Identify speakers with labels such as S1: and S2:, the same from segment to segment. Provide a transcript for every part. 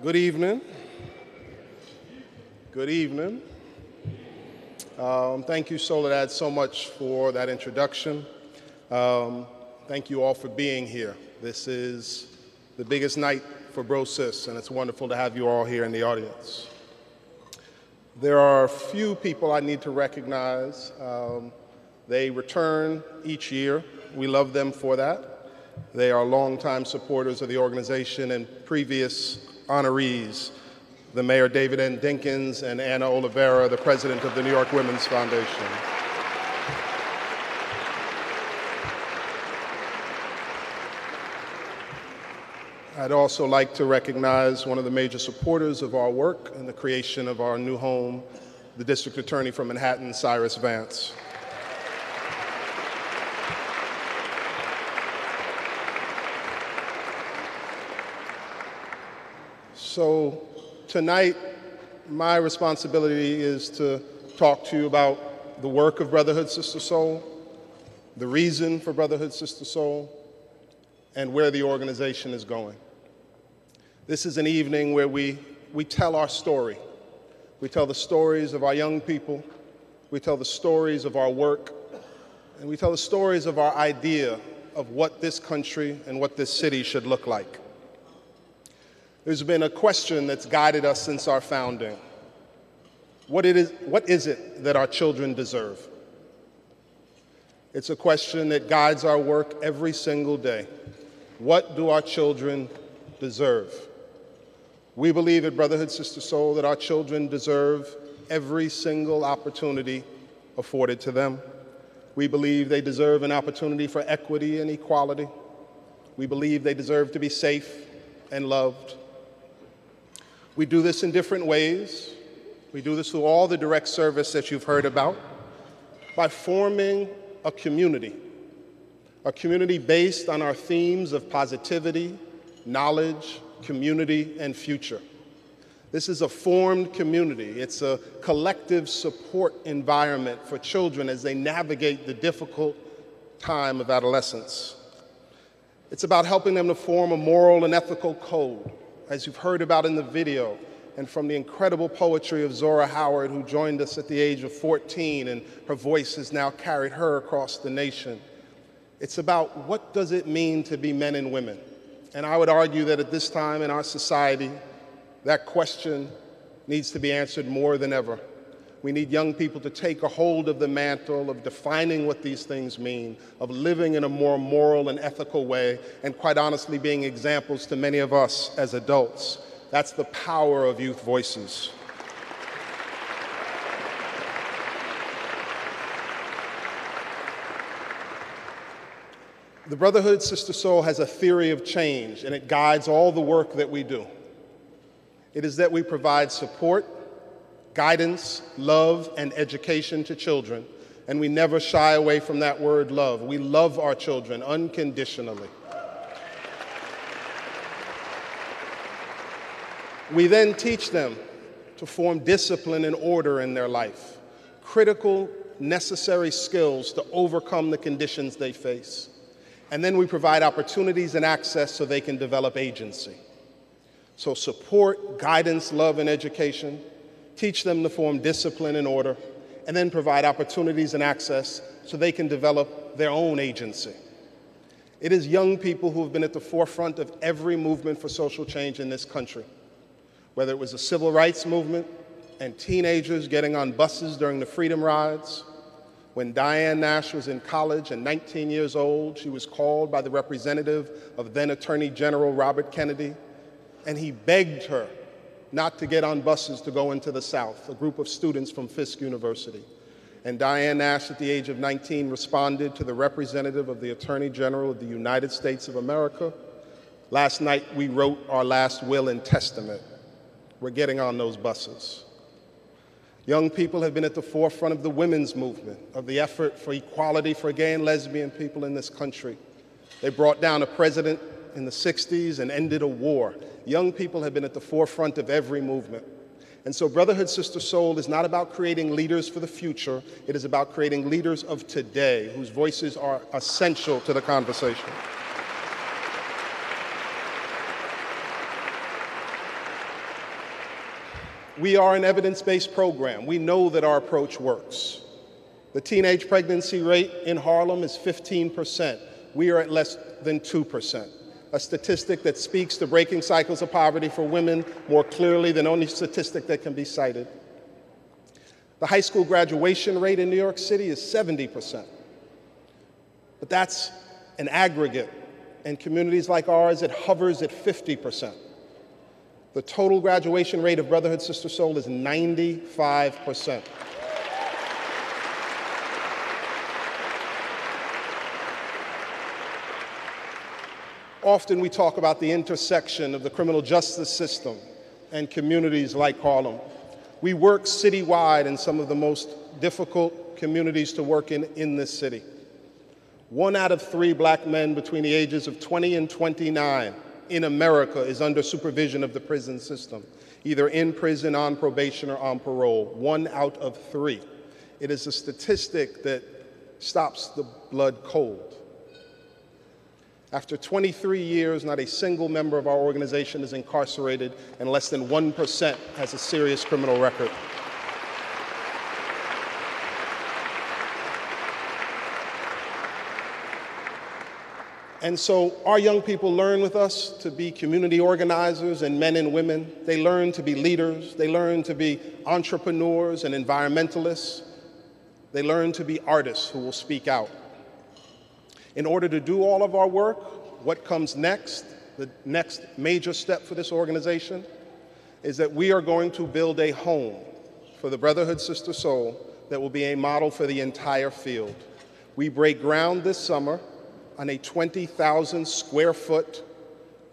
S1: Good evening. Good evening. Thank you, Soledad, so much for that introduction. Thank you all for being here. This is the biggest night for Bro Sis, and it's wonderful to have you all here in the audience. There are a few people I need to recognize. They return each year. We love them for that. They are longtime supporters of the organization and previous honorees, the Mayor David N. Dinkins and Anna Oliveira, the president of the New York Women's Foundation. I'd also like to recognize one of the major supporters of our work and the creation of our new home, the District Attorney from Manhattan, Cyrus Vance. So tonight, my responsibility is to talk to you about the work of Brotherhood Sister Soul, the reason for Brotherhood Sister Soul, and where the organization is going. This is an evening where we tell our story. We tell the stories of our young people, we tell the stories of our work, and we tell the stories of our idea of what this country and what this city should look like. There's been a question that's guided us since our founding. What is it that our children deserve? It's a question that guides our work every single day. What do our children deserve? We believe at Brotherhood Sister Soul that our children deserve every single opportunity afforded to them. We believe they deserve an opportunity for equity and equality. We believe they deserve to be safe and loved. We do this in different ways. We do this through all the direct service that you've heard about, by forming a community based on our themes of positivity, knowledge, community, and future. This is a formed community. It's a collective support environment for children as they navigate the difficult time of adolescence. It's about helping them to form a moral and ethical code, as you've heard about in the video, and from the incredible poetry of Zora Howard, who joined us at the age of 14, and her voice has now carried her across the nation. It's about what does it mean to be men and women? And I would argue that at this time in our society, that question needs to be answered more than ever. We need young people to take a hold of the mantle of defining what these things mean, of living in a more moral and ethical way, and quite honestly being examples to many of us as adults. That's the power of youth voices. The Brotherhood Sister Soul has a theory of change, and it guides all the work that we do. It is that we provide support, guidance, love, and education to children, and we never shy away from that word love. We love our children unconditionally. We then teach them to form discipline and order in their life, critical, necessary skills to overcome the conditions they face. And then we provide opportunities and access so they can develop agency. So support, guidance, love, and education, teach them to form discipline and order, and then provide opportunities and access so they can develop their own agency. It is young people who have been at the forefront of every movement for social change in this country, whether it was the civil rights movement and teenagers getting on buses during the freedom rides. When Diane Nash was in college and 19 years old, she was called by the representative of then Attorney General Robert Kennedy, and he begged her not to get on buses to go into the South, a group of students from Fisk University. And Diane Nash, at the age of 19, responded to the representative of the Attorney General of the United States of America. Last night, we wrote our last will and testament. We're getting on those buses. Young people have been at the forefront of the women's movement, of the effort for equality for gay and lesbian people in this country. They brought down a president in the 60s and ended a war. Young people have been at the forefront of every movement. And so Brotherhood Sister Soul is not about creating leaders for the future. It is about creating leaders of today whose voices are essential to the conversation. We are an evidence-based program. We know that our approach works. The teenage pregnancy rate in Harlem is 15%. We are at less than 2%, a statistic that speaks to breaking cycles of poverty for women more clearly than any statistic that can be cited. The high school graduation rate in New York City is 70%. But that's an aggregate. In communities like ours, it hovers at 50%. The total graduation rate of Brotherhood Sister Sol is 95%. Often we talk about the intersection of the criminal justice system and communities like Harlem. We work citywide in some of the most difficult communities to work in this city. 1 out of 3 black men between the ages of 20 and 29 in America is under supervision of the prison system, either in prison, on probation, or on parole. 1 out of 3. It is a statistic that stops the blood cold. After 23 years, not a single member of our organization is incarcerated, and less than 1% has a serious criminal record. And so our young people learn with us to be community organizers and men and women. They learn to be leaders. They learn to be entrepreneurs and environmentalists. They learn to be artists who will speak out. In order to do all of our work, what comes next, the next major step for this organization, is that we are going to build a home for the Brotherhood Sister Sol that will be a model for the entire field. We break ground this summer on a 20,000 square foot,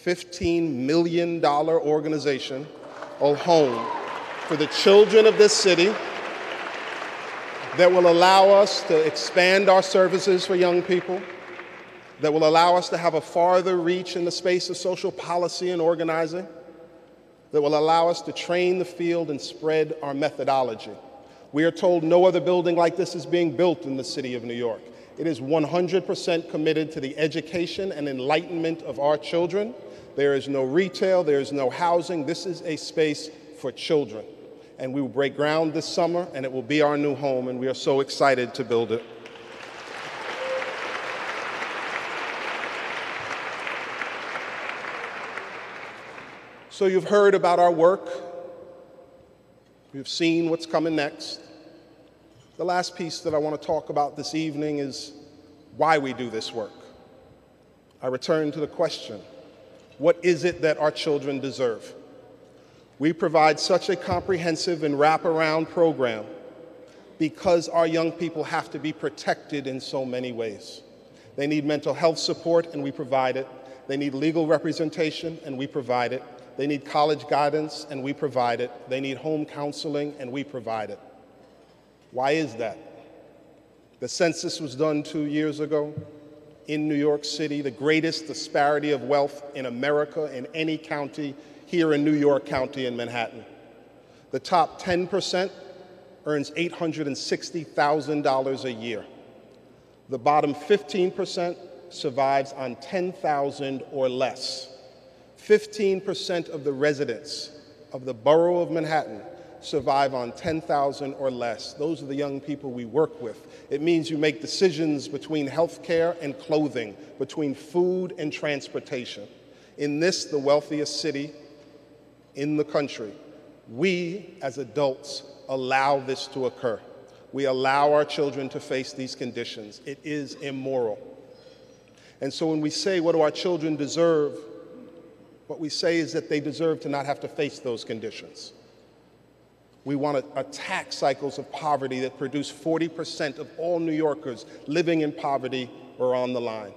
S1: $15 million organization, a home for the children of this city that will allow us to expand our services for young people, that will allow us to have a farther reach in the space of social policy and organizing, that will allow us to train the field and spread our methodology. We are told no other building like this is being built in the city of New York. It is 100% committed to the education and enlightenment of our children. There is no retail, there is no housing. This is a space for children. And we will break ground this summer, and it will be our new home, and we are so excited to build it. So you've heard about our work. You've seen what's coming next. The last piece that I want to talk about this evening is why we do this work. I return to the question, what is it that our children deserve? We provide such a comprehensive and wraparound program because our young people have to be protected in so many ways. They need mental health support, and we provide it. They need legal representation, and we provide it. They need college guidance, and we provide it. They need home counseling, and we provide it. Why is that? The census was done 2 years ago in New York City, the greatest disparity of wealth in America in any county here in New York County in Manhattan. The top 10% earns $860,000 a year. The bottom 15% survives on $10,000 or less. 15% of the residents of the borough of Manhattan survive on $10,000 or less. Those are the young people we work with. It means you make decisions between healthcare and clothing, between food and transportation. In this, the wealthiest city in the country, we as adults allow this to occur. We allow our children to face these conditions. It is immoral. And so when we say, what do our children deserve? What we say is that they deserve to not have to face those conditions. We want to attack cycles of poverty that produce 40% of all New Yorkers living in poverty or on the line.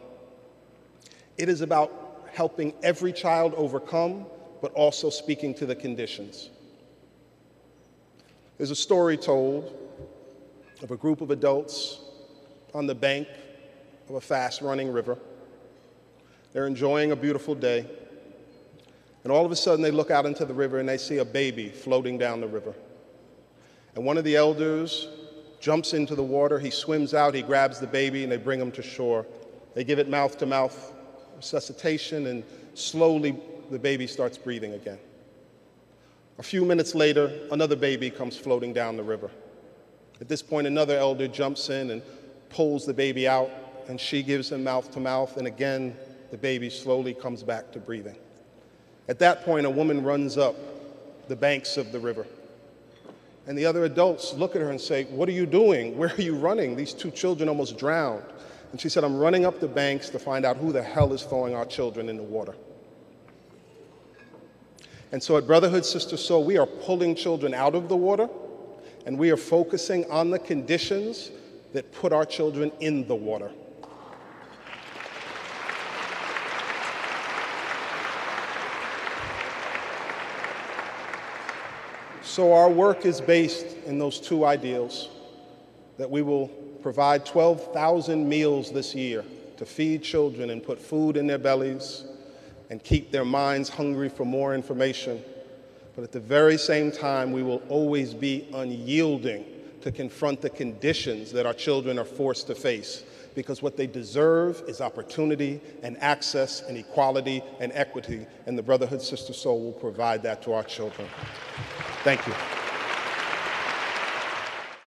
S1: It is about helping every child overcome, but also speaking to the conditions. There's a story told of a group of adults on the bank of a fast-running river. They're enjoying a beautiful day, and all of a sudden they look out into the river and they see a baby floating down the river. And one of the elders jumps into the water, he swims out, he grabs the baby, and they bring him to shore. They give it mouth-to-mouth resuscitation, and slowly the baby starts breathing again. A few minutes later, another baby comes floating down the river. At this point, another elder jumps in and pulls the baby out, and she gives him mouth to mouth, and again, the baby slowly comes back to breathing. At that point, a woman runs up the banks of the river, and the other adults look at her and say, "What are you doing? Where are you running? These two children almost drowned." And she said, "I'm running up the banks to find out who the hell is throwing our children in the water." And so at Brotherhood Sister Soul, we are pulling children out of the water, and we are focusing on the conditions that put our children in the water. So our work is based in those two ideals, that we will provide 12,000 meals this year to feed children and put food in their bellies and keep their minds hungry for more information. But at the very same time, we will always be unyielding to confront the conditions that our children are forced to face, because what they deserve is opportunity and access and equality and equity, and the Brotherhood Sister Soul will provide that to our children. Thank you.